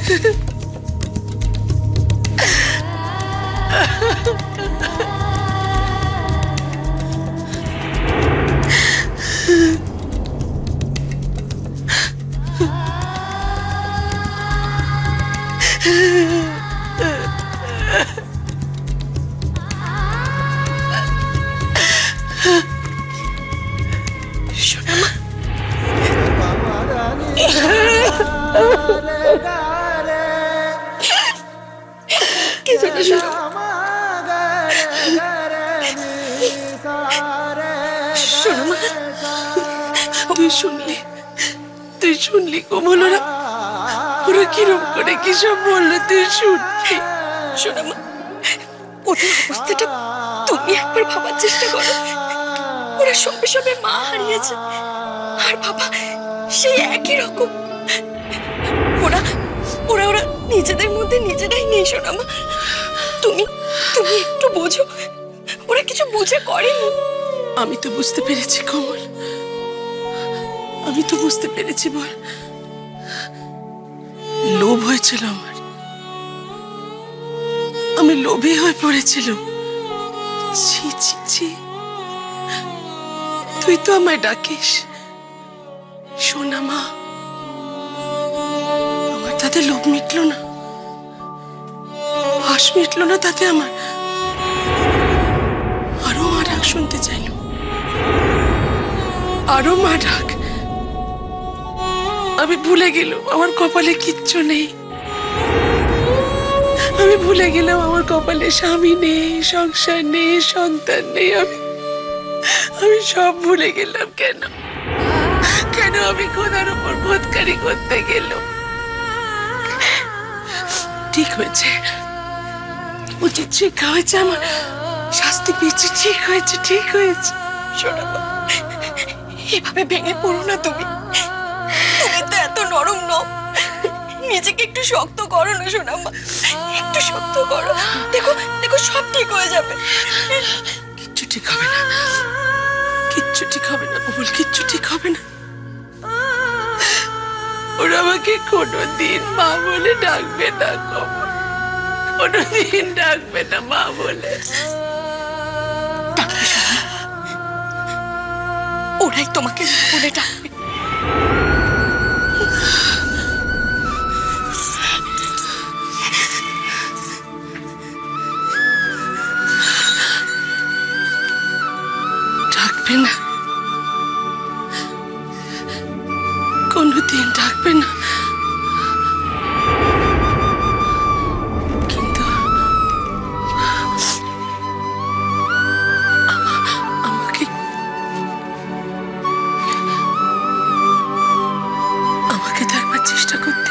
তুই শুনলি কোমল ওরা কিরম করে কি সব বললো তুই শুনলি? শোনো মা, ওদের অবস্থাটা তুমি একবার ভাবার চেষ্টা করো। ওরা সবে সবে মা হারিয়েছে, আর বাবা সেই একই রকম। ওরা ওরা ওরা নিজেদের মধ্যে নিজেরাই নেই। শোনো মা, তুমি তুমি একটু বোঝো, ওরা কিছু বুঝে করেনি। আমি তো বুঝতে পেরেছি কোমল, আমি তো বুঝতে পেরেছি। বল, লোভ হয়েছিল আমার, আমি লোভী হয়ে পড়েছিলাম। ছি ছি ছি, তুই তো আমায় ডাকিস সোনা মা, আমার তাতে লোভ মিটলো না, আশ মিটলো না তাতে আমার। আরো মা ডাক শুনতে চাইল, আরো মা ডাক। আমি ভুলে গেলাম আমার কপালে কিচ্ছু নেই, আমি ভুলে গেলাম আমার কপালে স্বামী নেই, সংসার নেই, সন্তান নেই। আমি সব ভুলে গেলাম। কেন কেন আমি খোদার উপর ভোটকারি করতে গেলাম? ঠিক হয়েছে, উচিত শিক্ষা হয়েছে আমার, শাস্তি পেয়েছি। ঠিক হয়েছে, ঠিক হয়েছে। শোনো, এভাবে ভেঙে পড়ো না। তুমি তুমি তো এত নরম নও, নিজেকে একটু শক্ত করো না সোনামা, একটু শক্ত করো। দেখো দেখো, সব ঠিক হয়ে যাবে। কিচ্ছু ঠিক হবে না, কিচ্ছু ঠিক হবে না বল, কিচ্ছু ঠিক হবে না। ওরা আমাকে কোনোদিন মা বলে ডাকবে না কমল, কোনোদিন ডাকবে না মা বলে। ওরাই তোমাকে বলে ডাকবে। ডাকবে না, কোনোদিন ডাকবে না, কিন্তু আমাকে আমাকে দেখবার চেষ্টা করতে